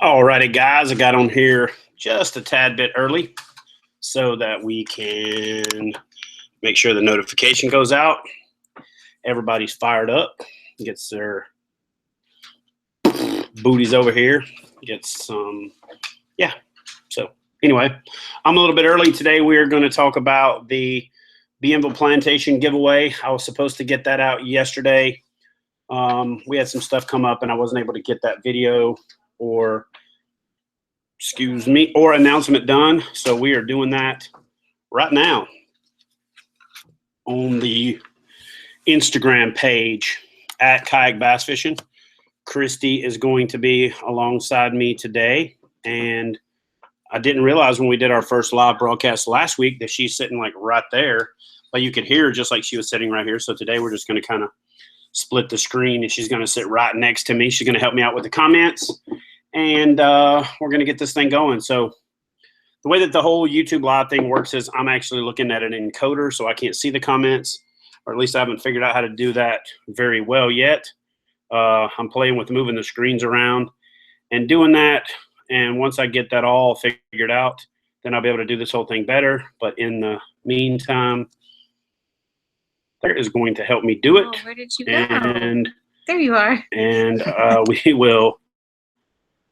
Alrighty, guys, I got on here just a tad bit early so that we can make sure the notification goes out. Everybody's fired up, gets their booties over here, gets some, yeah. So anyway, I'm a little bit early today. We are going to talk about the BIENVILLE Plantation giveaway. I was supposed to get that out yesterday. We had some stuff come up and I wasn't able to get that video or announcement done. So we are doing that right now on the Instagram page at Kayak Bass Fishing. Christy is going to be alongside me today, and I didn't realize when we did our first live broadcast last week that she's sitting like right there, but you could hear her just like she was sitting right here. So today we're just going to kind of split the screen, and she's going to sit right next to me. She's going to help me out with the comments, and we're going to get this thing going. So the way that the whole YouTube live thing works is I'm actually looking at an encoder, so I can't see the comments, or at least I haven't figured out how to do that very well yet. I'm playing with moving the screens around and doing that. And once I get that all figured out, then I'll be able to do this whole thing better. But in the meantime, there is going to help me do it. Oh, where did you go? And there you are. And we will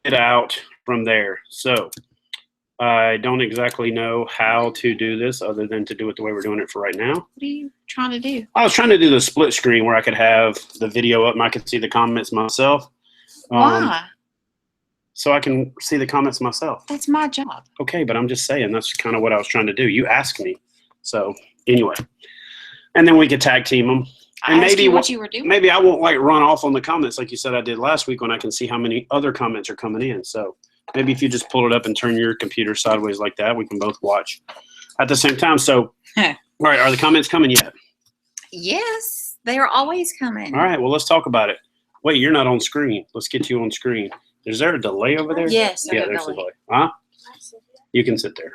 get out from there. So I don't exactly know how to do this other than to do it the way we're doing it for right now. What are you trying to do? I was trying to do the split screen where I could have the video up and I could see the comments myself. Why? So I can see the comments myself. That's my job. Okay, but I'm just saying that's kind of what I was trying to do. You asked me. So anyway, and then we could tag team them. And I asked you what you were doing. Maybe I won't like run off on the comments like you said I did last week when I can see how many other comments are coming in. So maybe if you just pull it up and turn your computer sideways like that, we can both watch at the same time. So, all right, are the comments coming yet? Yes, they are always coming. All right, well, let's talk about it. Wait, you're not on screen. Let's get you on screen. Is there a delay over there? Yes. Yeah, there's a delay. Huh? You can sit there.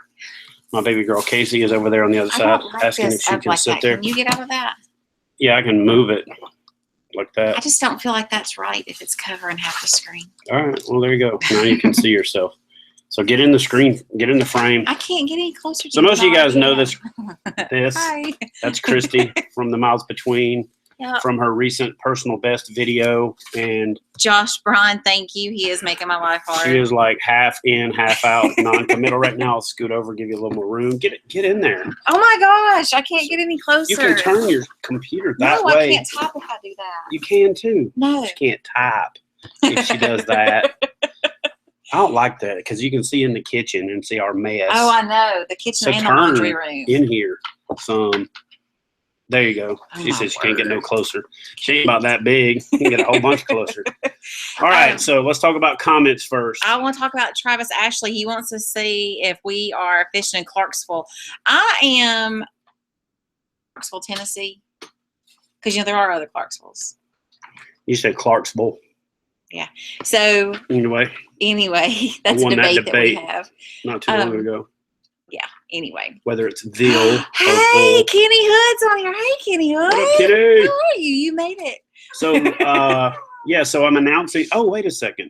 My baby girl Casey is over there on the other side asking if she can sit there. Can you get out of that? Yeah, I can move it like that. I just don't feel like that's right if it's covering half the screen. All right, well, there you go. Now you can see yourself. So get in the screen, get in the frame. I can't get any closer to you. So most of you guys know this. Hi. That's Christy from the Miles Between. Yep. From her recent personal best video. And Josh Bryan, thank you. He is making my life hard. She is like half in, half out, non-committal right now. I'll scoot over, give you a little more room. Get in there. Oh my gosh, I can't get any closer. You can turn your computer that way. No, I can't type if I do that. You can too. No. She can't type if she does that. I don't like that because you can see in the kitchen and see our mess. Oh, I know. The kitchen and the laundry room. In here some. There you go. She said she can't get no closer. She ain't about that big. You can get a whole bunch closer. All right, so let's talk about comments first. I want to talk about Travis Ashley. He wants to see if we are fishing in Clarksville. I am Clarksville, Tennessee, because there are other Clarksvilles. You said Clarksville. Yeah. So anyway, that's a debate that we have. Not too long ago. Yeah. Anyway. Whether it's Ville. Hey, Kenny Hood's on here. Hey, Kenny Hood. What up, Kenny? How are you? You made it. So, yeah, so I'm announcing. Oh, wait a second.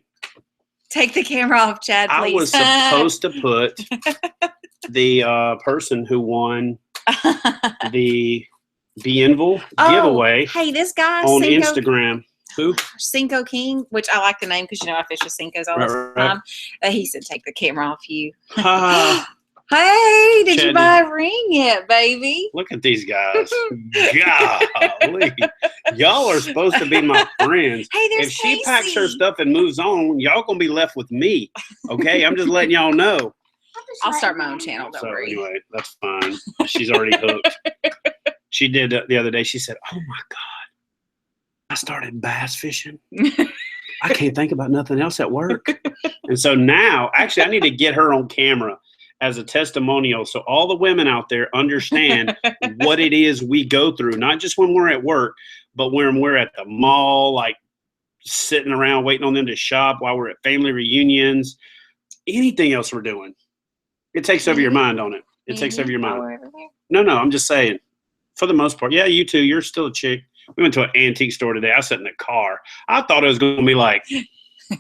Take the camera off, Chad, please. I was supposed to put the person who won the BIENVILLE giveaway hey, this guy on Instagram. Who? Cinco King, which I like the name because, I fish with Cincos all the time. He said, take the camera off you. Hey, did you buy a ring yet, baby? Look at these guys. Golly. Y'all are supposed to be my friends. Hey, there's if she packs her stuff and moves on, y'all going to be left with me. Okay? I'm just letting y'all know. I'll start my own channel, don't worry. Anyway, that's fine. She's already hooked. She did the other day. She said, oh, my God. I started bass fishing. I can't think about nothing else at work. And so now, actually, I need to get her on camera as a testimonial so all the women out there understand what it is we go through, not just when we're at work, but when we're at the mall, like sitting around waiting on them to shop, while we're at family reunions, anything else we're doing. It takes over your mind, don't it? It takes over your mind. No, I'm just saying, for the most part. Yeah, you too. You're still a chick. We went to an antique store today. I sat in the car. I thought it was going to be like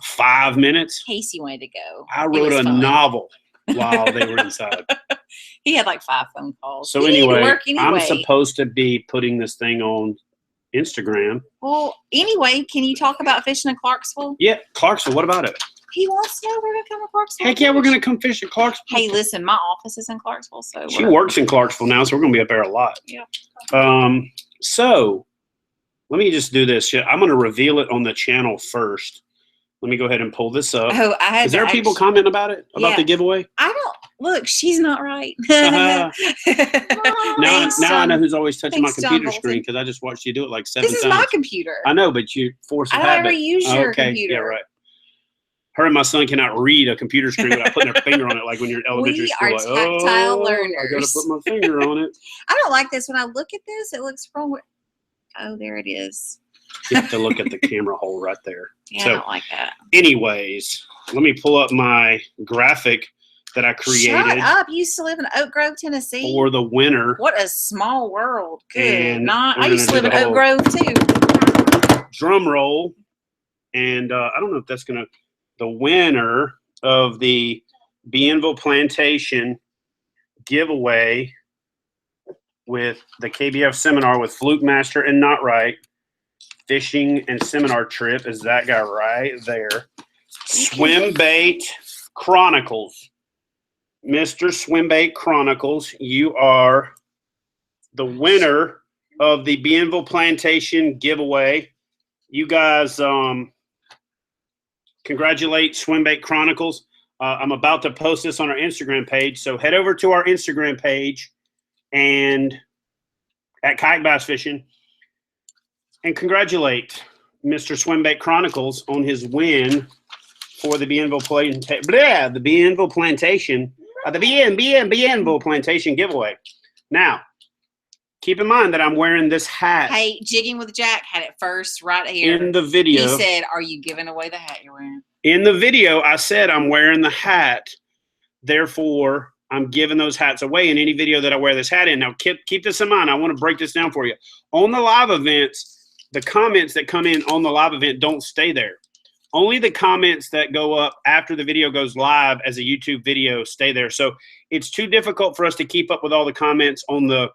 5 minutes. Casey wanted to go. I It wrote was a fun. novel while they were inside. He had like 5 phone calls. So He needed to anyway, work anyway. I'm supposed to be putting this thing on Instagram. Well, anyway, can you talk about fishing in Clarksville? Yeah, Clarksville. What about it? He wants to know we're gonna come to Clarksville. Heck yeah, we're gonna come fish at Clarksville. Hey, listen, my office is in Clarksville, so She works in Clarksville now, so we're gonna be up there a lot. Yeah. So let me just do this. I'm gonna reveal it on the channel first. Let me go ahead and pull this up. Oh, I had. Is there people comment about it? About the giveaway? I don't look. She's not right. Now Thanks, I know who's always touching my thanks, John computer screen because I just watched you do it like 7 This times. is my computer. I know, but you force a I habit. don't ever use your Okay, computer. yeah, right. Her and my son cannot read a computer screen without putting their finger on it, like when you're in elementary We school. are Like, tactile I gotta learners. put my finger on it. I don't like this. When I look at this, it looks wrong. Oh, there it is. You have to look at the camera hole right there. Yeah, So, I don't like that. anyways, let me pull up my graphic that I created Shut up. You used to live in Oak Grove, Tennessee. for the winner. What a small world. Good And night. we're I used to gonna live do in the Oak Grove too. Drum roll. And I don't know if that's going to, the winner of the Bienville Plantation giveaway with the KBF seminar with Fluke Master and Not Right fishing and seminar trip is that guy right there. Swim Bait Chronicles. Mr. Swim Bait Chronicles, you are the winner of the Bienville Plantation giveaway. You guys congratulate Swim Bait Chronicles. I'm about to post this on our Instagram page, so head over to our Instagram page and at Kayak Bass Fishing and congratulate Mr. Swim Bait Chronicles on his win for the Bienville Plantation. The Bienville Plantation. The Bienville Plantation giveaway. Now, keep in mind that I'm wearing this hat. Hey, Jigging with Jack had it first right here. In the video. He said, "Are you giving away the hat you're wearing?" In the video, I said I'm wearing the hat. Therefore, I'm giving those hats away in any video that I wear this hat in. Now, keep this in mind. I want to break this down for you. On the live events, the comments that come in on the live event don't stay there. Only the comments that go up after the video goes live as a YouTube video stay there. So it's too difficult for us to keep up with all the comments on the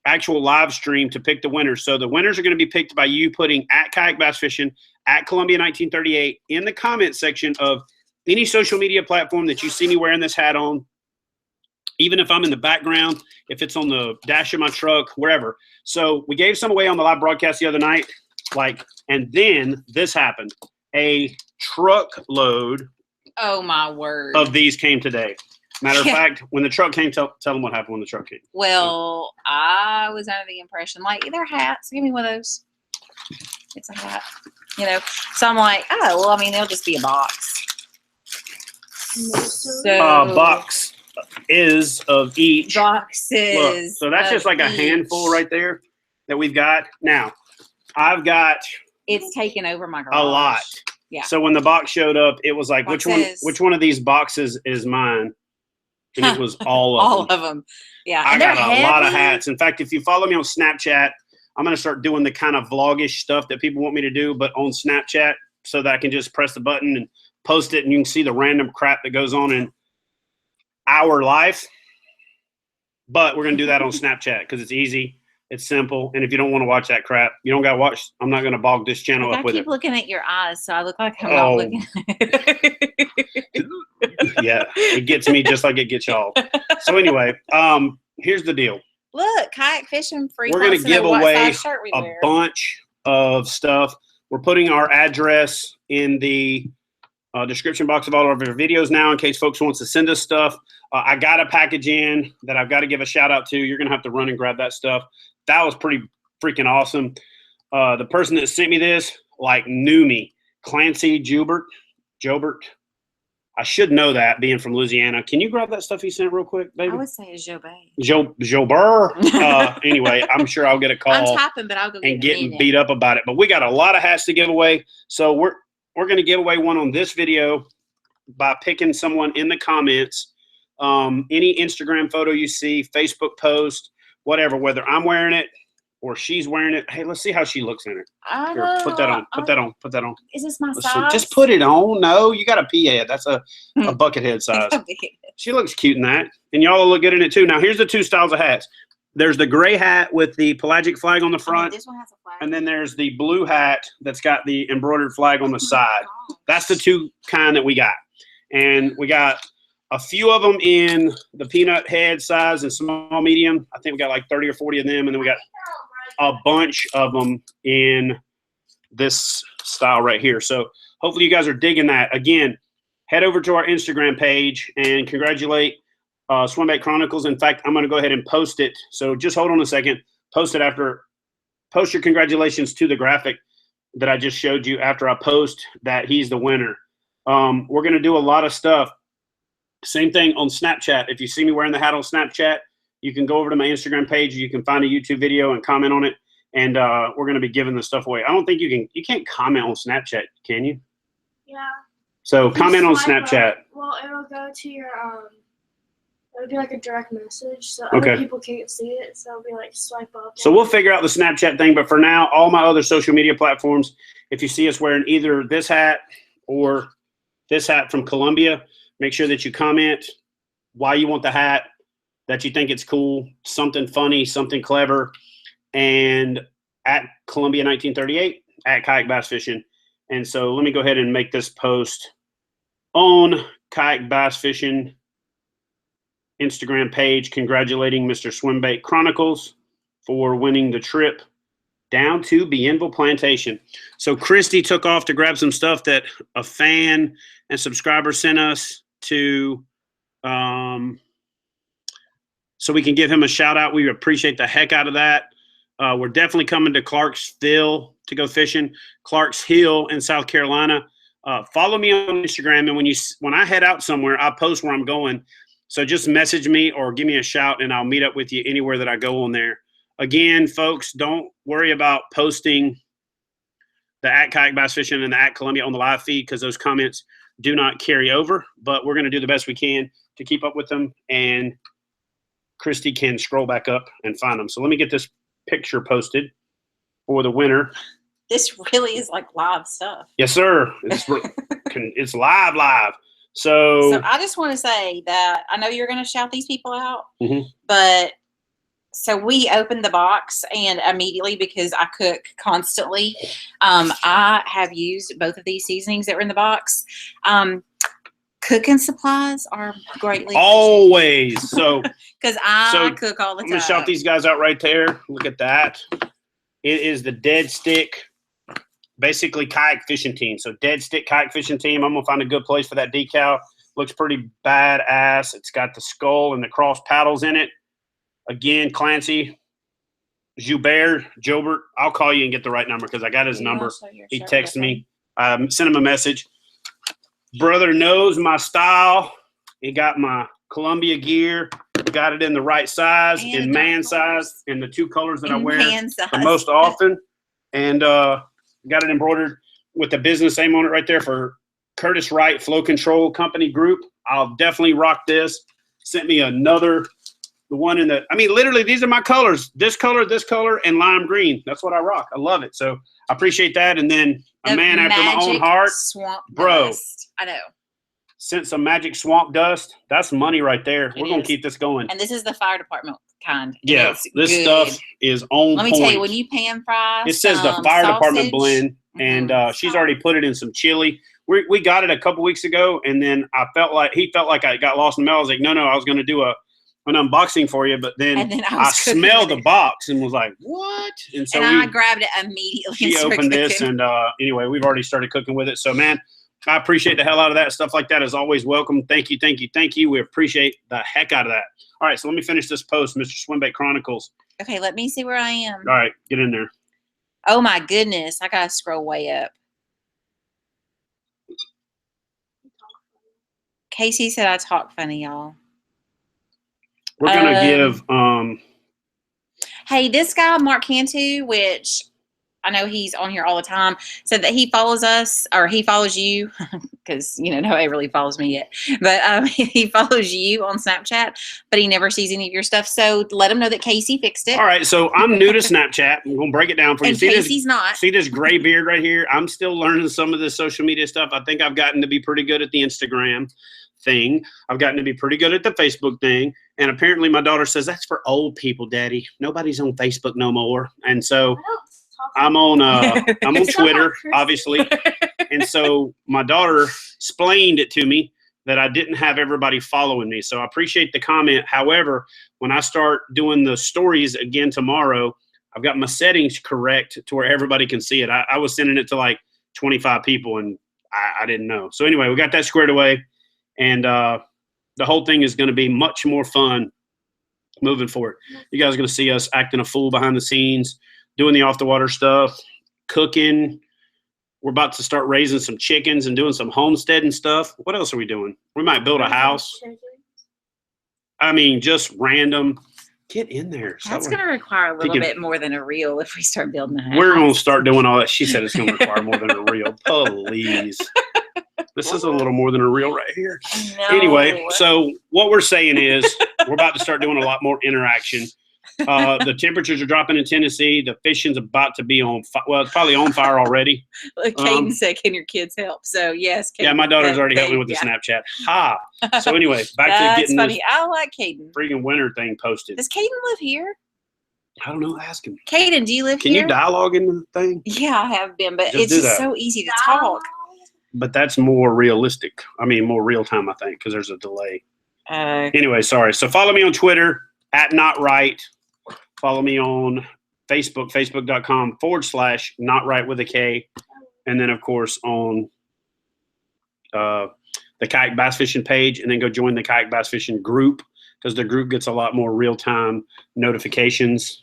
actual live stream to pick the winners. So the winners are going to be picked by you putting at Kayak Bass Fishing, at Columbia 1938 in the comment section of any social media platform that you see me wearing this hat on. Even if I'm in the background, if it's on the dash of my truck, wherever. So we gave some away on the live broadcast the other night. And then this happened. A truckload Oh my word. of these came today. Matter of fact, when the truck came, tell them what happened when the truck came. Well, I was under the impression, like, they're hats. Give me one of those. It's a hat. You know? So I'm like, oh, well, I mean, they'll just be a box. So, Box is of each. boxes. Look, so that's just like a each. handful right there that we've got. Now, I've got It's taken over my garage. a lot. Yeah. So when the box showed up, it was like, Boxes. which one of these boxes is mine? And it was all of All them. of them. Yeah. I And they're got a lot of heavy. hats. In fact, if you follow me on Snapchat, I'm going to start doing the kind of vlogish stuff that people want me to do, but on Snapchat, so that I can just press the button and post it, and you can see the random crap that goes on in our life. But we're going to do that on Snapchat because it's easy, it's simple, and if you don't want to watch that crap, you don't got to watch. I'm not going to bog this channel Like, up I with keep it. looking at your eyes, so I look like I'm Oh. not looking. Yeah, it gets me just like it gets y'all. So anyway, here's the deal. Look, kayak fishing free. We're going to give what away size shirt we a wear. bunch of stuff. We're putting our address in the description box of all of our videos now in case folks wants to send us stuff. I got a package in that I've got to give a shout out to. You're going to have to run and grab that stuff. That was pretty freaking awesome. The person that sent me this, knew me. Clancy Jobert. I should know that, being from Louisiana. Can you grab that stuff he sent real quick, baby? I would say it's Jobay. Jobert. Anyway, I'm sure I'll get a call I'm typing, but I'll go get and it getting in it. beat up about it. But we got a lot of hats to give away. So we're going to give away one on this video by picking someone in the comments. Any Instagram photo you see, Facebook post, whatever, whether I'm wearing it or she's wearing it. Hey, let's see how she looks in it. I Here, know. put that on. Put that on. Put that on. Is this my Let's see. size? Just put it on. No, you got a pea head. That's a bucket head size. She looks cute in that. And y'all will look good in it too. Now, here's the two styles of hats. There's the gray hat with the pelagic flag on the front. This one has a flag. And then there's the blue hat that's got the embroidered flag on the side. That's the two kind that we got. And we got a few of them in the peanut head size and small, medium. I think we got like 30 or 40 of them. And then we got a bunch of them in this style right here. So hopefully you guys are digging that. Again, head over to our Instagram page and congratulate Swimbait Chronicles. In fact, I'm going to go ahead and post it. So just hold on a second. Post your congratulations to the graphic that I just showed you after I post that he's the winner. We're going to do a lot of stuff. Same thing on Snapchat. If you see me wearing the hat on Snapchat, you can go over to my Instagram page. You can find a YouTube video and comment on it. And we're going to be giving the stuff away. I don't think you can't comment on Snapchat, can you? Yeah. So comment on Swipe Snapchat. up. Well, it'll go to your it'll be like a direct message, so Okay. other people can't see it. So it'll be like swipe up. So we'll figure out the Snapchat thing. But for now, all my other social media platforms, if you see us wearing either this hat or this hat from Columbia, make sure that you comment why you want the hat, that you think it's cool, something funny, something clever, and at Columbia 1938, at Kayak Bass Fishing. And so let me go ahead and make this post on Kayak Bass Fishing Instagram page, congratulating Mr. Swimbait Chronicles for winning the trip down to Bienville Plantation. So Christy took off to grab some stuff that a fan and subscriber sent us to, so we can give him a shout out. We appreciate the heck out of that. We're definitely coming to Clarksville to go fishing. Clarks Hill in South Carolina. Follow me on Instagram, and when I head out somewhere, I post where I'm going. So just message me or give me a shout, and I'll meet up with you anywhere that I go on there. Again, folks, don't worry about posting the at Kayak Bass Fishing and the at Columbia on the live feed because those comments do not carry over. But we're going to do the best we can to keep up with them, and Christy can scroll back up and find them. So let me get this picture posted for the winner. This really is like live stuff. Yes, sir. It's live. So I just want to say that I know you're going to shout these people out, Mhm. but so we opened the box and immediately, because I cook constantly, I have used both of these seasonings that were in the box. Cooking supplies are greatly always. So because I cook all the time. I'm going to shout these guys out right there. Look at that. It is the Dead Stick, basically kayak fishing team. So Dead Stick kayak fishing team. I'm going to find a good place for that decal. Looks pretty badass. It's got the skull and the cross paddles in it. Again, Clancy, Jobert, I'll call you and get the right number because I got his number. He texted me. Sent him a message. Brother knows my style. He got my Columbia gear. Got it in the right size, And in man size, in the two colors that I wear size. the most often. And got it embroidered with the business name on it right there for Curtis Wright Flow Control Company Group. I'll definitely rock this. Sent me another, the one in the, I mean, literally, these are my colors. This color, and lime green. That's what I rock. I love it. So I appreciate that. And then a man after my own heart. Swamp Bro. dust. I know. Sent some magic swamp dust. That's money right there. We're going to keep this going. And this is the fire department kind. Yeah, this stuff is on Let me point. tell you, when you pan fry, it says the fire department blend, and she's already put it in some chili. We got it a couple weeks ago, and then he felt like I got lost in the mail. I was like, no, I was going to do an unboxing for you, but then I smelled the box and was like, what? And so I grabbed it immediately. She opened this, and anyway, we've already started cooking with it. So, man, I appreciate the hell out of that. Stuff like that is always welcome. Thank you. We appreciate the heck out of that. All right, so let me finish this post, Mr. Swimbait Chronicles. Okay, let me see where I am. All right, get in there. Oh, my goodness. I got to scroll way up. Casey said I talk funny, y'all. We're going to give hey, this guy, Mark Cantu, which I know he's on here all the time, said that he follows us, or he follows you, because, nobody really follows me yet. But he follows you on Snapchat, but he never sees any of your stuff. So let him know that Casey fixed it. All right, so I'm new to Snapchat. I'm going to break it down for you. And Casey's not. See this gray beard right here? I'm still learning some of this social media stuff. I think I've gotten to be pretty good at the Instagram thing. I've gotten to be pretty good at the Facebook thing. And apparently my daughter says, that's for old people, Daddy. Nobody's on Facebook no more. And so I'm on Twitter, obviously. And so my daughter explained it to me that I didn't have everybody following me. So I appreciate the comment. However, when I start doing the stories again tomorrow, I've got my settings correct to where everybody can see it. I was sending it to like 25 people and I didn't know. So anyway, we got that squared away. And the whole thing is going to be much more fun moving forward. You guys are going to see us acting a fool behind the scenes, doing the off-the-water stuff, cooking. We're about to start raising some chickens and doing some homesteading stuff. What else are we doing? We might build a house. I mean, just random. Get in there. That's going to require a little bit more than a reel if we start building a house. We're going to start doing all that. She said it's going to require more than a reel. Please. This is a little more than a reel right here. No. Anyway, so what we're saying is we're about to start doing a lot more interaction. The temperatures are dropping in Tennessee. The fishing's about to be on fire. Well, it's probably on fire already. Caden said, can your kids help? So, yes. Caden, yeah, my daughter's already helping with the Snapchat. Ha! So anyway, back to getting funny. this I like Caden. freaking winter thing posted. Does Caden live here? I don't know. Ask him. Caden, do you live Can here? you dialogue in the thing? Yeah, I have been, but Just it's do just that. so easy to talk. But that's more realistic. I mean, more real time, I think, because there's a delay. Anyway, sorry. So follow me on Twitter @NotRight. Follow me on Facebook, facebook.com/NotRight with a K. And then, of course, on the Kayak Bass Fishing page. And then go join the Kayak Bass Fishing group because the group gets a lot more real-time notifications.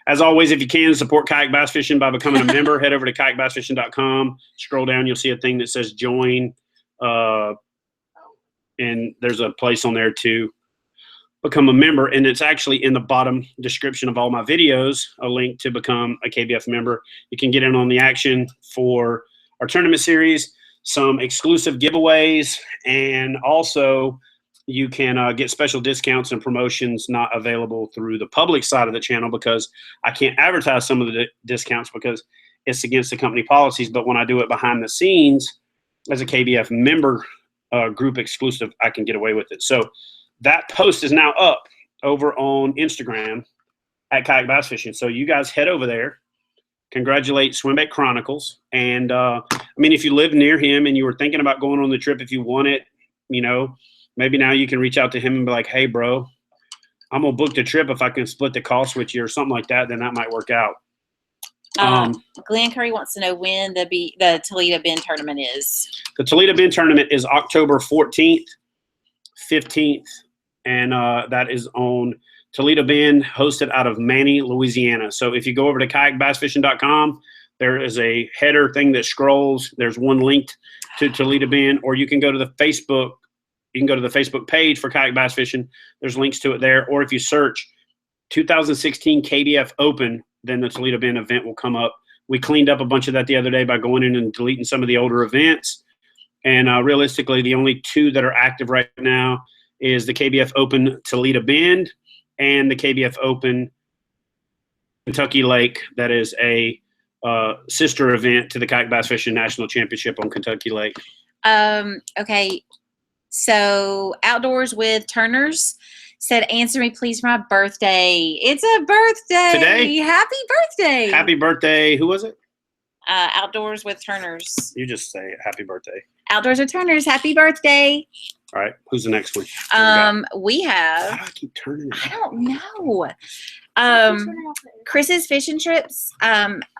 As always, if you can, support Kayak Bass Fishing by becoming a member. Head over to kayakbassfishing.com. Scroll down. You'll see a thing that says join. And there's a place on there to become a member. And it's actually in the bottom description of all my videos, a link to become a KBF member. You can get in on the action for our tournament series, some exclusive giveaways, and also you can get special discounts and promotions not available through the public side of the channel because I can't advertise some of the discounts because it's against the company policies. But when I do it behind the scenes as a KBF member group exclusive, I can get away with it. So that post is now up over on Instagram at Kayak Bass Fishing. So you guys head over there. Congratulate Swimbait Chronicles. And I mean, if you live near him and you were thinking about going on the trip, if you want it, maybe now you can reach out to him and be like, hey, bro, I'm going to book the trip. If I can split the cost with you or something like that, then that might work out. Glenn Curry wants to know when the Toledo Bend tournament is. The Toledo Bend tournament is October 14th, 15th, and that is on Toledo Bend, hosted out of Manny, Louisiana. So if you go over to kayakbassfishing.com, there is a header thing that scrolls. There's one linked to Toledo Bend, or you can go to the Facebook. You can go to the Facebook page for Kayak Bass Fishing. There's links to it there. Or if you search 2016 KBF Open, then the Toledo Bend event will come up. We cleaned up a bunch of that the other day by going in and deleting some of the older events. And realistically, the only two that are active right now is the KBF Open Toledo Bend and the KBF Open Kentucky Lake. That is a sister event to the Kayak Bass Fishing National Championship on Kentucky Lake. Okay. So Outdoors with Turners said, answer me please for my birthday. It's a birthday. Today? Happy birthday. Happy birthday. Who was it? Outdoors with Turners. You just say happy birthday. Outdoors with Turners. Happy birthday. All right. Who's the next one? We have. How do I keep turning it? I don't know. Chris's Fishing Trips.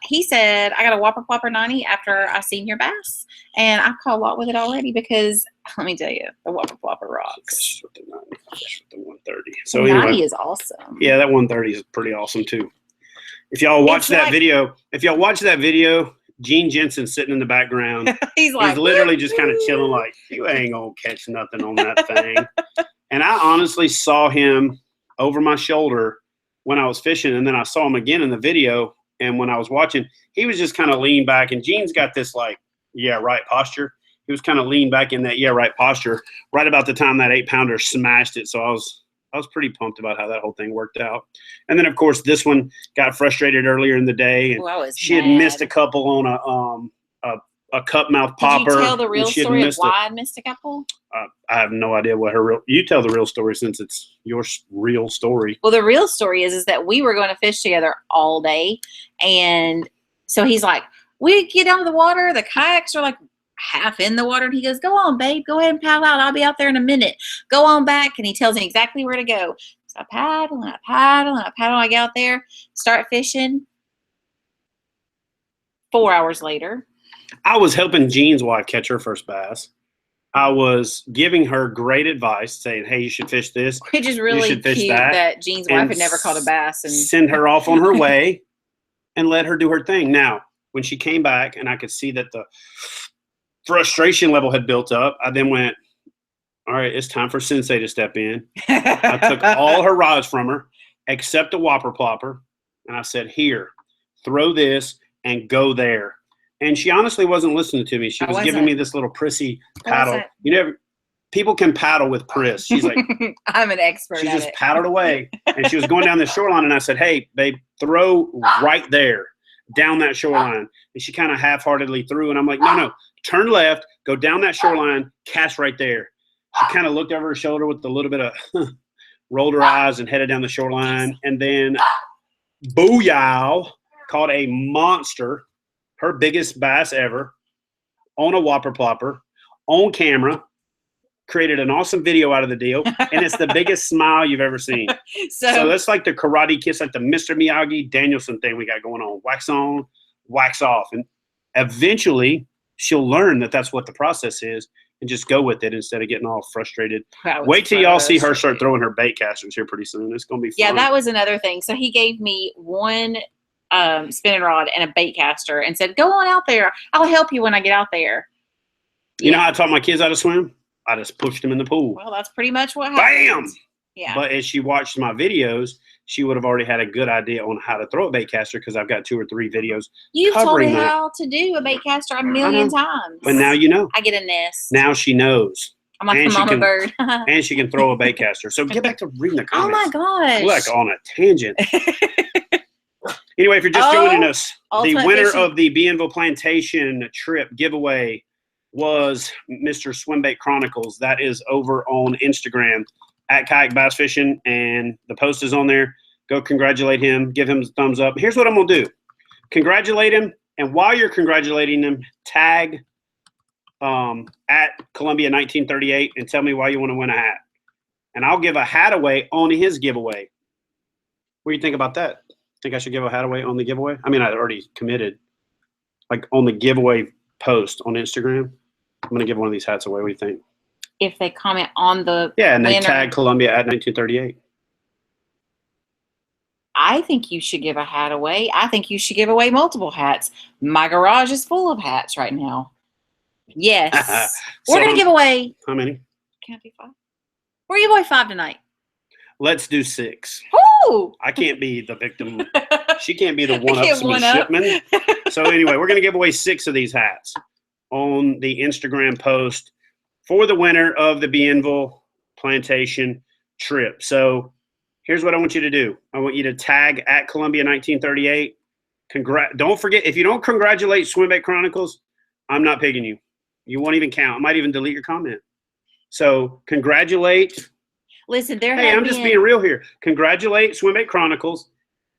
He said, I got a Whopper 90 after I seen your bass. And I've caught a lot with it already because, let me tell you, the Whopper rocks. Fish with the 90, fish with the 130. So the 90 anyway, is awesome. yeah, that 130 is pretty awesome too. If y'all watch that video, Gene Jensen's sitting in the background. He's literally just kind of chilling like, you ain't going to catch nothing on that thing. And I honestly saw him over my shoulder when I was fishing, and then I saw him again in the video, And when I was watching, he was just kind of leaned back. And Gene's got this like, yeah, right posture. He was kind of leaned back in that yeah, right posture right about the time that 8-pounder smashed it. So I was pretty pumped about how that whole thing worked out. And then, of course, this one got frustrated earlier in the day. And she had missed a couple on a cup mouth popper. Did you tell the real story of why I missed a couple? I have no idea what her real. You tell the real story since it's your real story. Well, the real story is that we were going to fish together all day, and so he's like, "We get out of the water. The kayaks are like half in the water," and he goes, "Go on, babe. Go ahead and paddle out. I'll be out there in a minute. Go on back." And he tells me exactly where to go. So I paddle and I paddle and I paddle. I get out there, start fishing. 4 hours later, I was helping Jean's wife catch her first bass. I was giving her great advice, saying, "Hey, you should fish this. Which is really cute that Jean's wife had never caught a bass." And send her off on her way and let her do her thing. Now, when she came back and I could see that the frustration level had built up, I then went, all right, it's time for Sensei to step in. I took all her rods from her, except a whopper plopper, and I said, here, throw this and go there. And she honestly wasn't listening to me. She was giving me this little prissy paddle. You know, people can paddle with priss. She's like, I'm an expert she at just it. paddled away. And she was going down the shoreline, and I said, hey, babe, throw right there down that shoreline. And she kind of half-heartedly threw, and I'm like, no, turn left, go down that shoreline, cast right there. She kind of looked over her shoulder with a little bit of rolled her eyes and headed down the shoreline. And then booyah, caught a monster, her biggest bass ever, on a whopper plopper, on camera, created an awesome video out of the deal, and it's the biggest smile you've ever seen. So that's like the Karate Kiss, like the Mr. Miyagi Danielson thing we got going on. Wax on, wax off. And eventually she'll learn that that's what the process is and just go with it instead of getting all frustrated. Wait till y'all see her start throwing her bait casters here pretty soon. It's going to be fun. Yeah, that was another thing. So he gave me one spinning rod and a bait caster and said, go on out there. I'll help you when I get out there. You know how I taught my kids how to swim? I just pushed them in the pool. Well, that's pretty much what happened. Bam! Yeah. But as she watched my videos, she would have already had a good idea on how to throw a bait caster because I've got 2 or 3 videos. You've told me how to do a bait caster a million times. But now you know. I get a nest. Now she knows. I'm like the mama bird. And she can throw a bait caster. So get back to reading the comments. Oh my gosh. We're like on a tangent. Anyway, if you're just joining us, the winner of the Bienville Plantation trip giveaway was Mr. Swimbait Chronicles. That is over on Instagram at Kayak Bass Fishing, and the post is on there. Go congratulate him. Give him a thumbs up. Here's what I'm going to do. Congratulate him, and while you're congratulating him, tag at Columbia 1938 and tell me why you want to win a hat. And I'll give a hat away on his giveaway. What do you think about that? Think I should give a hat away on the giveaway? I mean, I already committed. Like on the giveaway post on Instagram, I'm going to give one of these hats away. What do you think? If they comment on the and they tag Columbia at 1938. I think you should give a hat away. I think you should give away multiple hats. My garage is full of hats right now. Yes. We're going to give away. How many? Can I do 5? We're going to give away 5 tonight. Let's do 6. Ooh! I can't be the victim. She can't be the one-upsmanshipman. So anyway, we're going to give away 6 of these hats on the Instagram post for the winner of the Bienville Plantation trip. So here's what I want you to do. I want you to tag at Columbia 1938. Don't forget, if you don't congratulate Swimbait Chronicles, I'm not picking you. You won't even count. I might even delete your comment. So congratulate. Listen, I'm just being real here. Congratulate Swimbait Chronicles,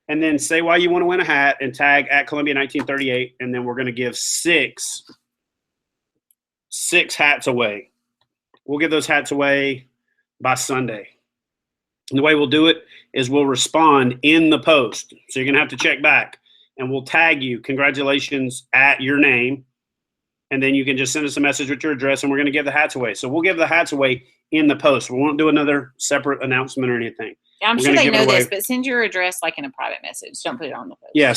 and then say why you want to win a hat and tag at Columbia 1938, and then we're going to give 6 hats away. We'll give those hats away by Sunday. And the way we'll do it is we'll respond in the post. So you're going to have to check back, and we'll tag you, congratulations, at your name, and then you can just send us a message with your address, and we're going to give the hats away. So we'll give the hats away in the post. We won't do another separate announcement or anything. Yeah, I'm sure they know this, but send your address like in a private message. Don't put it on the post. Yeah,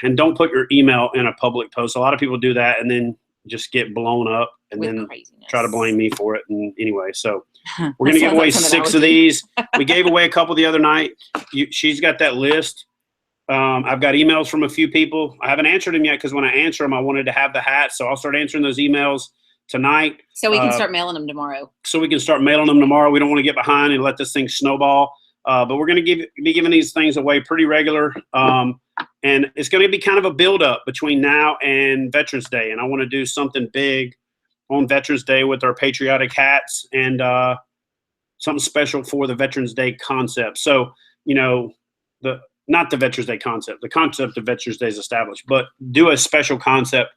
and don't put your email in a public post. A lot of people do that and then just get blown up and then try to blame me for it. And anyway, so we're going to give away 6 of these. We gave away a couple the other night. She's got that list. I've got emails from a few people. I haven't answered them yet because when I answer them, I wanted to have the hat. So I'll start answering those emails tonight. So we can start mailing them tomorrow. So we can start mailing them tomorrow. We don't want to get behind and let this thing snowball. But we're going to be giving these things away pretty regular. And it's going to be kind of a build-up between now and Veterans Day. And I want to do something big on Veterans Day with our patriotic hats and something special for the Veterans Day concept. So, not the Veterans Day concept. The concept of Veterans Day is established, but do a special concept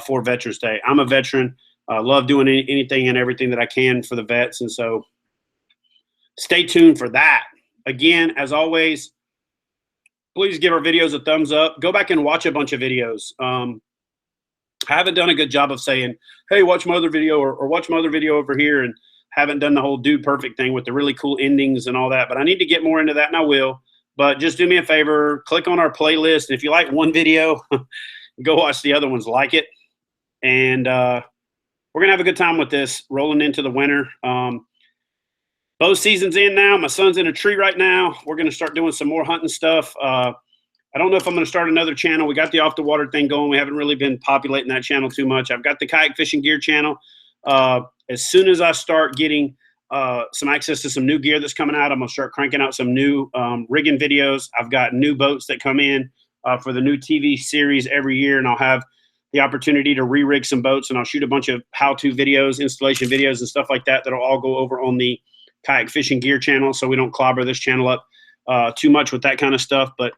for Veterans Day. I'm a veteran. Love doing anything and everything that I can for the vets. And so stay tuned for that. Again, as always, please give our videos a thumbs up. Go back and watch a bunch of videos. I haven't done a good job of saying, hey, watch my other video or watch my other video over here, and haven't done the whole Dude Perfect thing with the really cool endings and all that. But I need to get more into that, and I will. But just do me a favor, click on our playlist. And if you like one video, go watch the other ones like it. And we're going to have a good time with this rolling into the winter. Bow season's in now. My son's in a tree right now. We're going to start doing some more hunting stuff. I don't know if I'm going to start another channel. We got the Off the Water thing going. We haven't really been populating that channel too much. I've got the Kayak Fishing Gear channel. As soon as I start getting some access to some new gear that's coming out, I'm going to start cranking out some new rigging videos. I've got new boats that come in for the new TV series every year, and I'll have the opportunity to re-rig some boats, and I'll shoot a bunch of how-to videos, installation videos, and stuff like that that'll all go over on the Kayak Fishing Gear channel, so we don't clobber this channel up too much with that kind of stuff. But,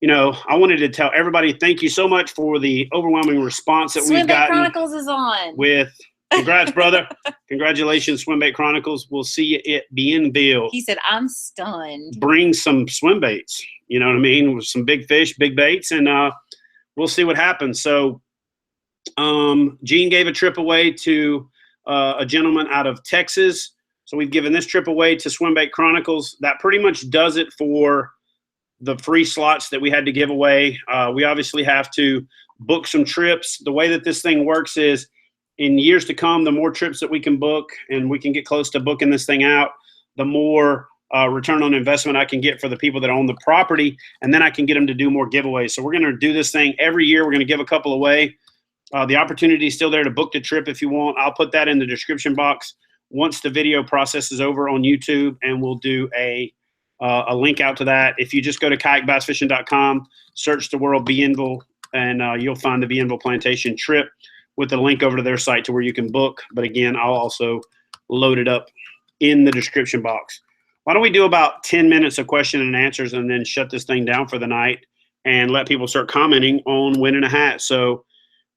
I wanted to tell everybody thank you so much for the overwhelming response that we've gotten. Swim Bait Chronicles is on. Congrats, brother. Congratulations, Swim Bait Chronicles. We'll see you at Bienville. He said, I'm stunned. Bring some swim baits, you know what I mean, with some big fish, big baits, and we'll see what happens. So Gene gave a trip away to a gentleman out of Texas. So we've given this trip away to Swim Bait Chronicles. That pretty much does it for the free slots that we had to give away. We obviously have to book some trips. The way that this thing works is, in years to come, the more trips that we can book and we can get close to booking this thing out, the more return on investment I can get for the people that own the property, and then I can get them to do more giveaways. So we're going to do this thing every year. We're going to give a couple away. The opportunity is still there to book the trip if you want. I'll put that in the description box once the video process is over on YouTube, and we'll do a link out to that. If you just go to kayakbassfishing.com, search the word Bienville, and you'll find the Bienville Plantation trip with the link over to their site to where you can book. But again, I'll also load it up in the description box. Why don't we do about 10 minutes of question and answers and then shut this thing down for the night and let people start commenting on winning a hat. So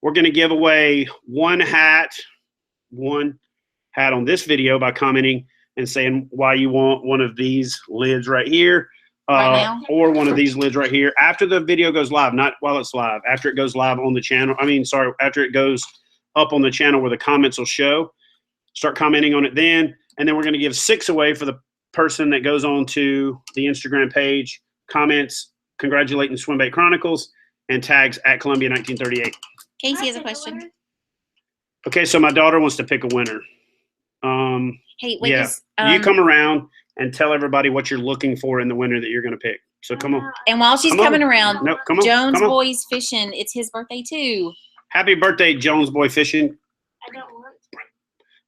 we're going to give away one hat on this video by commenting and saying why you want one of these lids right here, or one of these lids right here after the video goes live, not while it's live, after it goes live on the channel. After it goes up on the channel where the comments will show. Start commenting on it then, and then we're going to give 6 away for the person that goes on to the Instagram page, comments, congratulating Swim Bait Chronicles, and tags at Columbia 1938. Casey has a question. Okay, so my daughter wants to pick a winner. Hey, wait. Yeah, you come around and tell everybody what you're looking for in the winner that you're going to pick. So come on. And while she's coming around, no, come on, Jones Boys Fishing, it's his birthday too. Happy birthday, Jones Boy Fishing. I don't want to.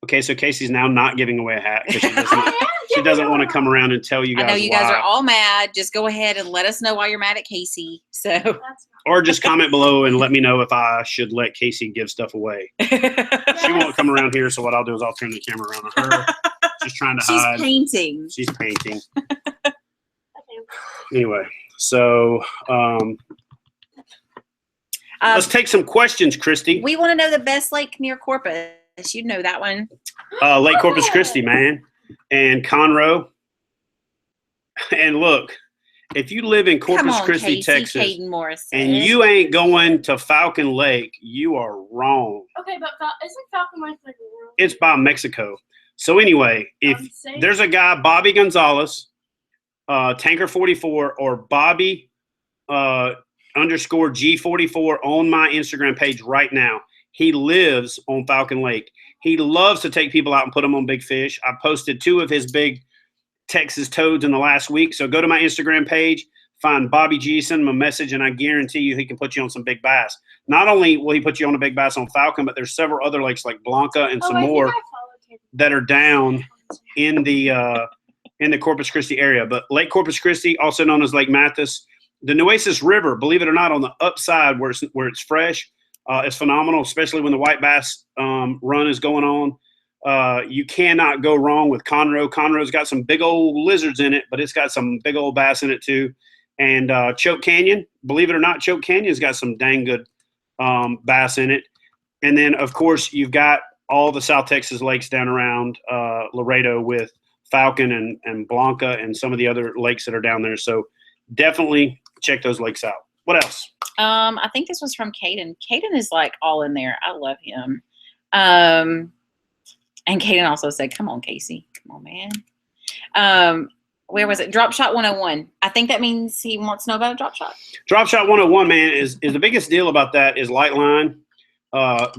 Okay, so Casey's now not giving away a hat because she doesn't want to come around and tell you guys. I know you guys are all mad. Just go ahead and let us know why you're mad at Casey. So, or just comment below and let me know if I should let Casey give stuff away. She won't come around here, so what I'll do is I'll turn the camera around on her. She's trying to hide. She's painting. She's painting. Anyway, so let's take some questions, Christy. We want to know the best lake near Corpus. You'd know that one. Lake Corpus Christi, man, and Conroe. And look, if you live in Corpus Christi, Texas, and you ain't going to Falcon Lake, you are wrong. Okay, but isn't Falcon Lake like a world? It's by Mexico. So anyway, if there's a guy, Bobby Gonzalez, Tanker 44, or Bobby _ G44 on my Instagram page right now. He lives on Falcon Lake. He loves to take people out and put them on big fish. I posted 2 of his big Texas toads in the last week. So go to my Instagram page, find Bobby G, send him a message, and I guarantee you he can put you on some big bass. Not only will he put you on a big bass on Falcon, but there's several other lakes like Blanca and some more that are down in the Corpus Christi area. But Lake Corpus Christi, also known as Lake Mathis, the Nueces River, believe it or not, on the upside where it's fresh, is phenomenal, especially when the white bass run is going on. You cannot go wrong with Conroe. Conroe's got some big old lizards in it, but it's got some big old bass in it too. And Choke Canyon, believe it or not, Choke Canyon's got some dang good bass in it. And then, of course, you've got all the South Texas lakes down around Laredo with Falcon and Blanca and some of the other lakes that are down there. So definitely check those lakes out. What else? I think this was from Caden. Caden is like all in there. I love him. And Caden also said, come on, Casey. Come on, man. Where was it? Drop Shot 101. I think that means he wants to know about a drop shot. Drop Shot 101, man, is the biggest deal about that is light line,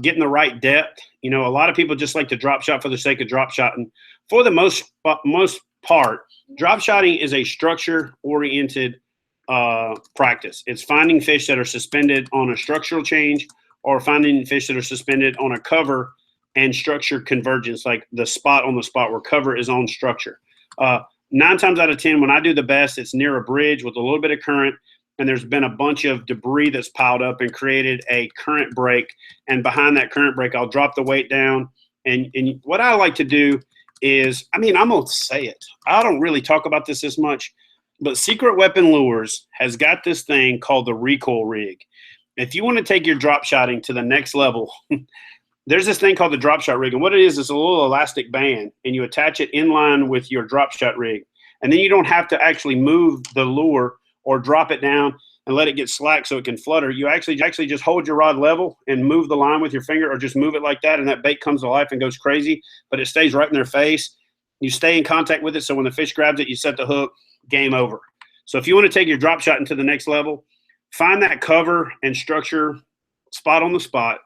getting the right depth. You know, a lot of people just like to drop shot for the sake of drop shot. And for the most part, drop shotting is a structure-oriented practice. It's finding fish that are suspended on a structural change or finding fish that are suspended on a cover and structure convergence, like the spot on the spot where cover is on structure. 9 times out of 10, when I do the best, it's near a bridge with a little bit of current, and there's been a bunch of debris that's piled up and created a current break. And behind that current break, I'll drop the weight down. And what I like to do is, I mean, I'm going to say it. I don't really talk about this much, but Secret Weapon Lures has got this thing called the recoil rig. If you want to take your drop shotting to the next level, there's this thing called the drop shot rig. And what it is a little elastic band, and you attach it in line with your drop shot rig. And then you don't have to actually move the lure or drop it down and let it get slack so it can flutter. You actually just hold your rod level and move the line with your finger, or just move it like that, and that bait comes to life and goes crazy, but it stays right in their face. You stay in contact with it, so when the fish grabs it, you set the hook, game over. So if you want to take your drop shot into the next level, find that cover and structure spot on the spot,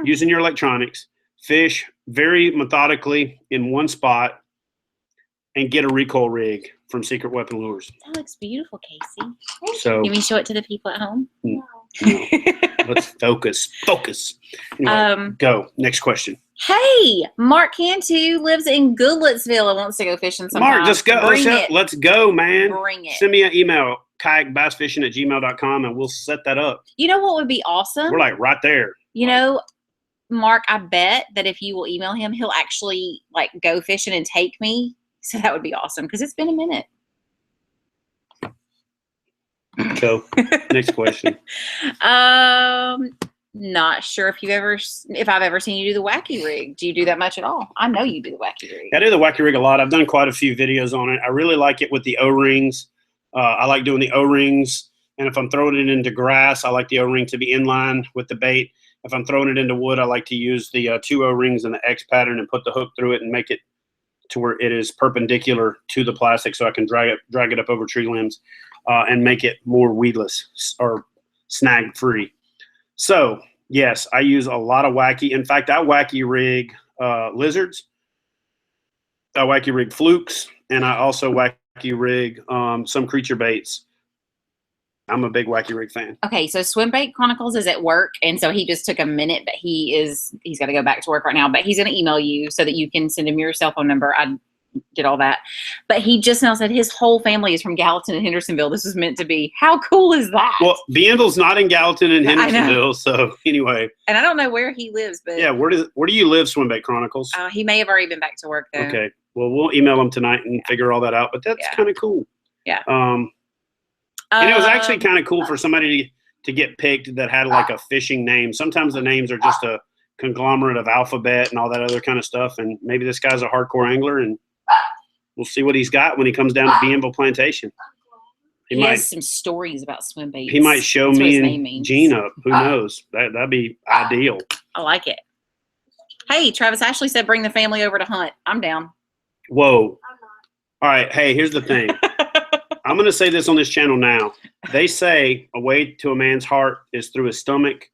using your electronics, fish very methodically in one spot, and get a recoil rig from Secret Weapon Lures. That looks beautiful, Casey. So Can we show it to the people at home? no. Let's focus. Anyway, go. Next question. Hey, Mark Cantu lives in Goodlettsville and wants to go fishing sometime. Mark, just go. Let's go, man. Bring it. Send me an email, kayakbassfishing@gmail.com, and we'll set that up. You know what would be awesome? We're like right there. You know, Mark, I bet that if you will email him, he'll actually like go fishing and take me. So that would be awesome because it's been a minute. Go. Next question. Not sure if I've ever seen you do the wacky rig. Do you do that much at all? I know you do the wacky rig. I do the wacky rig a lot. I've done quite a few videos on it. I really like it with the O-rings. I like doing the O-rings. And if I'm throwing it into grass, I like the O-ring to be in line with the bait. If I'm throwing it into wood, I like to use the 2 O-rings and the X pattern and put the hook through it and make it to where it is perpendicular to the plastic, so I can drag it up over tree limbs and make it more weedless or snag free. So yes, I use a lot of wacky. In fact, I wacky rig lizards, I wacky rig flukes, and I also wacky rig some creature baits. I'm a big wacky rig fan. Okay, so Swim Bait Chronicles is at work, and so he just took a minute, but he's got to go back to work right now. But he's going to email you so that you can send him your cell phone number. I did all that, but he just now said his whole family is from Gallatin and Hendersonville. This was meant to be. How cool is that? Well, Bienville's not in Gallatin and Hendersonville, so anyway. And I don't know where he lives, but yeah, where do you live, Swim Bait Chronicles? He may have already been back to work though. Okay, well, we'll email him tonight and figure all that out. But that's kind of cool. Yeah. And it was actually kind of cool for somebody to get picked that had like a fishing name. Sometimes the names are just a conglomerate of alphabet and all that other kind of stuff. And maybe this guy's a hardcore angler, and we'll see what he's got when he comes down to Bienville Plantation. He has some stories about swim baits. He might show me and Gene up. Who knows? That'd be ideal. I like it. Hey, Travis Ashley said bring the family over to hunt. I'm down. Whoa. All right. Hey, here's the thing. I'm going to say this on this channel now. They say a way to a man's heart is through his stomach,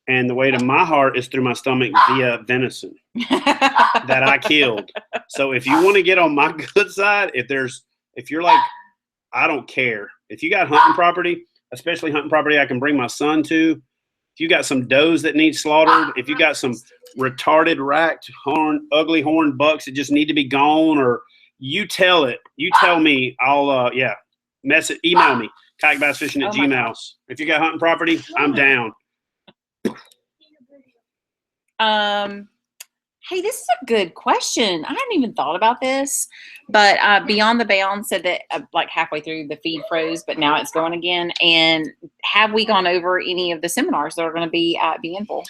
and the way to my heart is through my stomach via venison that I killed. So if you want to get on my good side, if you're like, I don't care. If you got hunting property, especially hunting property I can bring my son to, if you got some does that need slaughtered, if you got some retarded, racked, ugly horned bucks that just need to be gone, or you tell me, I'll, email me, kayakbassfishing@gmail. If you got hunting property, I'm down. Hey, this is a good question. I hadn't even thought about this, but Beyond the Bound said that like halfway through the feed froze, but now it's going again. And have we gone over any of the seminars that are going to be at Bienville?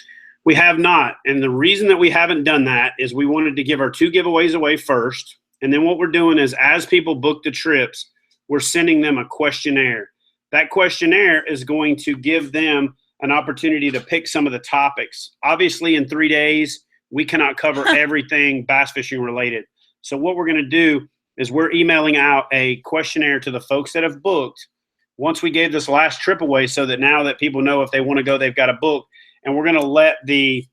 We have not. And the reason that we haven't done that is we wanted to give our 2 giveaways away first. And then what we're doing is as people book the trips, we're sending them a questionnaire. That questionnaire is going to give them an opportunity to pick some of the topics. Obviously, in 3 days, we cannot cover everything bass fishing related. So what we're going to do is we're emailing out a questionnaire to the folks that have booked once we gave this last trip away, so that now that people know if they want to go, they've got to book. And we're going to let the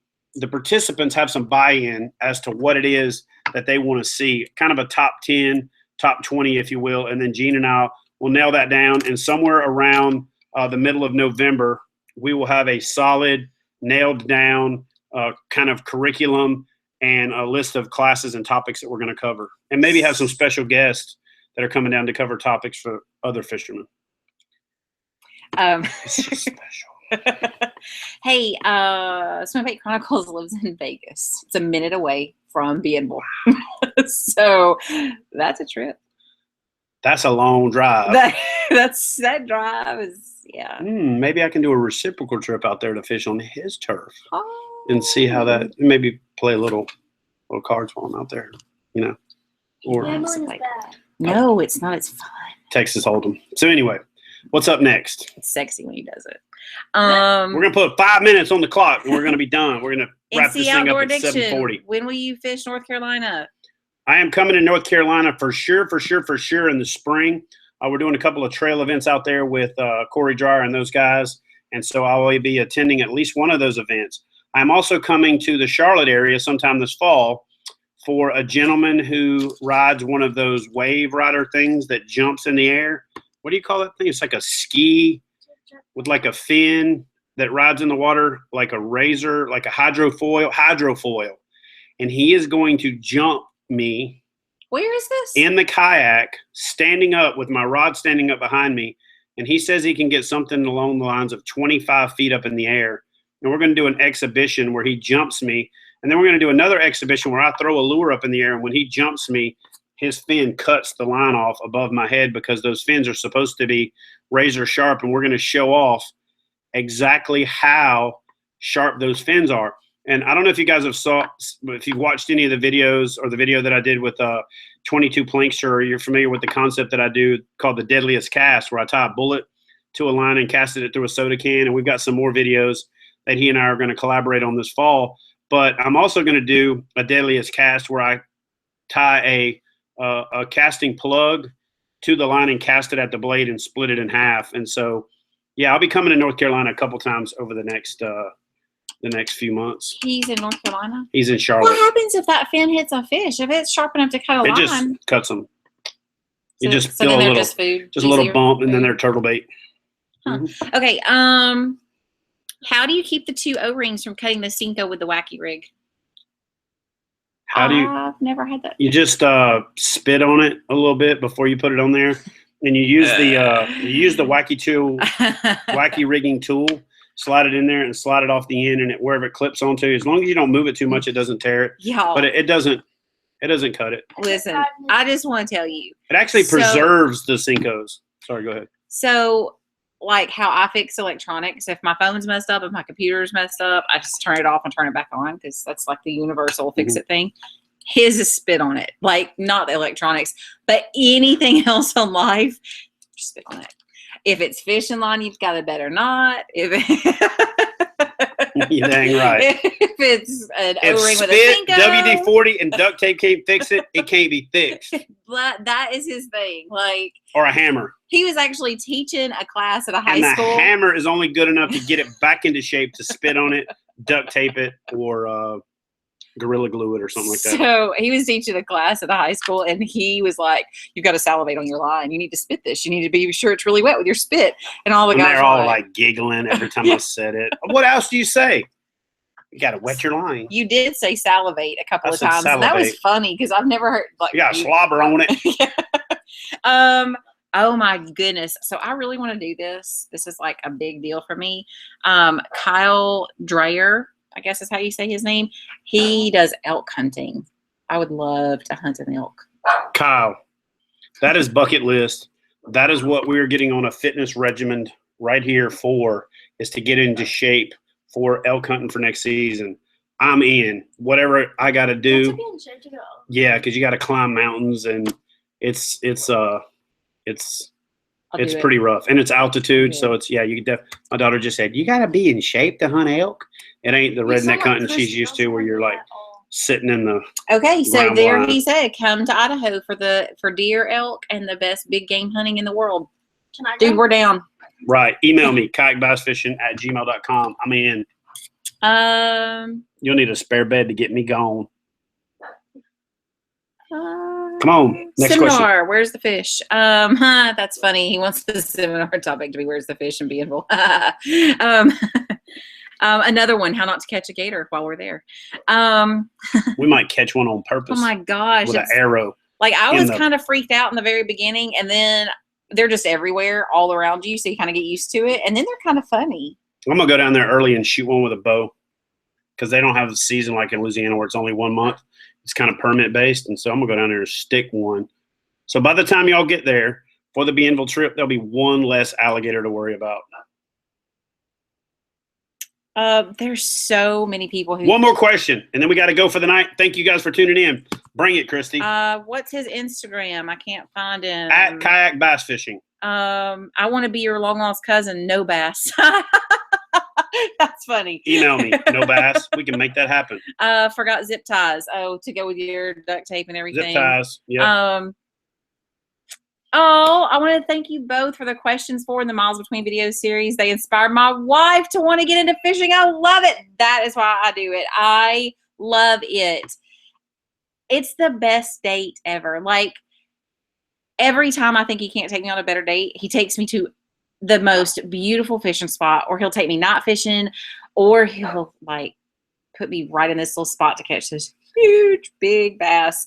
participants have some buy-in as to what it is that they want to see, kind of a top 10, top 20, if you will. And then Gene and I will nail that down. And somewhere around the middle of November, we will have a solid, nailed down kind of curriculum and a list of classes and topics that we're going to cover, and maybe have some special guests that are coming down to cover topics for other fishermen. Special. Hey, Swimbait Chronicles lives in Vegas. It's a minute away from Bienville. So that's a trip. That's a long drive. That drive is, yeah. Maybe I can do a reciprocal trip out there to fish on his turf. Oh. And see how that, maybe play a little cards while I'm out there, or no, it's not. It's fun. Texas Hold'em. So anyway, what's up next? It's sexy when he does it. We're gonna put 5 minutes on the clock, and we're gonna be done. We're gonna wrap this thing up at 7:40. When will you fish North Carolina? I am coming to North Carolina for sure in the spring. We're doing a couple of trail events out there with Corey Dreyer and those guys, and so I will be attending at least one of those events. I'm also coming to the Charlotte area sometime this fall for a gentleman who rides one of those wave rider things that jumps in the air. What do you call that thing? It's like a ski with like a fin that rides in the water like a razor, like a hydrofoil. And he is going to jump me. Where is this? In the kayak, standing up with my rod standing up behind me. And he says he can get something along the lines of 25 feet up in the air. And we're going to do an exhibition where he jumps me. And then we're going to do another exhibition where I throw a lure up in the air. And when he jumps me, his fin cuts the line off above my head, because those fins are supposed to be razor sharp. And we're going to show off exactly how sharp those fins are. And I don't know if you guys if you've watched any of the videos or the video that I did with 22 Plankster, or you're familiar with the concept that I do called the deadliest cast, where I tie a bullet to a line and casted it through a soda can. And we've got some more videos that he and I are going to collaborate on this fall. But I'm also going to do a deadliest cast where I tie a casting plug to the line and cast it at the blade and split it in half. And so, yeah, I'll be coming to North Carolina a couple times over the next few months. He's in North Carolina? He's in Charlotte. What happens if that fin hits a fish? If it's sharp enough to cut a line? It just cuts them. You just so feel then a little, just food, just a little bump, and then they're turtle bait. Huh. Mm-hmm. Okay. How do you keep the 2 O-rings from cutting the Cinco with the wacky rig? I've never had that. You just spit on it a little bit before you put it on there, and you use the wacky rigging tool. Slide it in there and slide it off the end, and wherever it clips onto. As long as you don't move it too much, it doesn't tear it. Yeah, but it doesn't cut it. Listen, I just want to tell you, it actually preserves the Cincos. Sorry, go ahead. So, like how I fix electronics, if my phone's messed up, if my computer's messed up, I just turn it off and turn it back on, because that's like the universal fix it thing. His is spit on it, like not the electronics, but anything else on life, just spit on it. If it's fishing line, you've got to better not. If you dang right. If it's an if O-ring with a spit, Cinco, WD-40 and duct tape can't fix it, it can't be fixed. That is his thing. Like, or a hammer. He was actually teaching a class at a high and school. The hammer is only good enough to get it back into shape, to spit on it, duct tape it, or Gorilla Glue it or something like that. So he was teaching a class at the high school, and he was like, "You've got to salivate on your line. You need to spit this. You need to be sure it's really wet with your spit." And all the And guys they're were all like giggling every time I said it. What else do you say? You got to wet your line. "You did say salivate a couple I of said times." And that was salivate. funny because I've never heard like You got slobber on it. Oh my goodness. So I really want to do this. This is like a big deal for me. Kyle Dreyer, I guess is how you say his name. He does elk hunting. I would love to hunt an elk. Kyle, that is bucket list. That is what we're getting on a fitness regimen right here for, is to get into shape for elk hunting for next season. I'm in. Whatever I got to do. That's a good shape to go. Yeah, because you got to climb mountains, and it's pretty rough, and it's altitude. So it's you can my daughter just said you got to be in shape to hunt elk. It ain't the redneck hunting she's used to, where you're like sitting in the. Okay, so ground there blind. he said, come to Idaho for deer, elk, and the best big game hunting in the world. Can I go? Dude, we're down. Right. Email me kayakbassfishing@gmail.com. I'm in. You'll need a spare bed to get me going. Come on. Next seminar. question. Where's the fish? That's funny. He wants the seminar topic to be where's the fish in Bienville. Another one, how not to catch a gator while we're there. We might catch one on purpose. Oh my gosh. With an arrow. Like I was kind of freaked out in the very beginning, and then they're just everywhere all around you. So you kind of get used to it. And then they're kind of funny. I'm going to go down there early and shoot one with a bow, because they don't have a season like in Louisiana where it's only 1 month. It's kind of permit based. And so I'm going to go down there and stick one. So by the time y'all get there for the Bienville trip, there'll be one less alligator to worry about. There's so many people who. One more question, and then we got to go for the night. Thank you guys for tuning in. Bring it, Christy. What's his Instagram? I can't find him. At Kayak Bass Fishing. I want to be your long lost cousin, No Bass. That's funny. Email me, No Bass. We can make that happen. Forgot zip ties. Oh, to go with your duct tape and everything. Zip ties. Yeah. Oh, I want to thank you both for the questions for the Miles Between Videos series. They inspired my wife to want to get into fishing. I love it. That is why I do it. I love it. It's the best date ever. Like, every time I think he can't take me on a better date, he takes me to the most beautiful fishing spot, or he'll take me night fishing, or he'll like put me right in this little spot to catch this huge, big bass.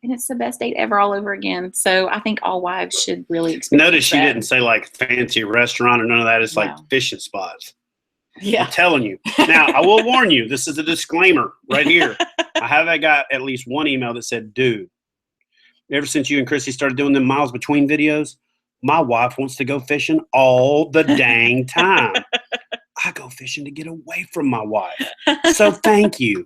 And it's the best date ever all over again. So I think all wives should really experience Notice that. she didn't say like fancy restaurant or none of that. It's like fishing spots. Yeah. I'm telling you. Now, I will warn you, this is a disclaimer right here. I have got at least one email that said, dude, ever since you and Christy started doing them Miles Between videos, my wife wants to go fishing all the dang time. I go fishing to get away from my wife. So thank you.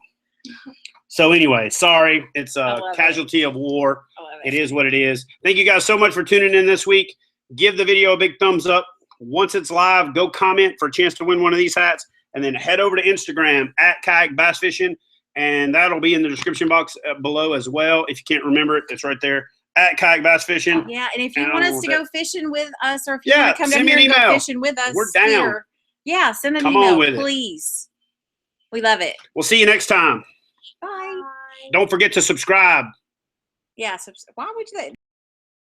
So anyway, sorry. It's a casualty of war. It is what it is. Thank you guys so much for tuning in this week. Give the video a big thumbs up. Once it's live, go comment for a chance to win one of these hats. And then head over to Instagram at Kayak Bass Fishing. And that'll be in the description box below as well. If you can't remember it, it's right there. At Kayak Bass Fishing. Yeah, and if you want us to go fishing with us, or if you want to come down here and go fishing with us, we're down. here, yeah, send an email, please. We love it. We'll see you next time. Bye. Don't forget to subscribe. Yeah, why would you?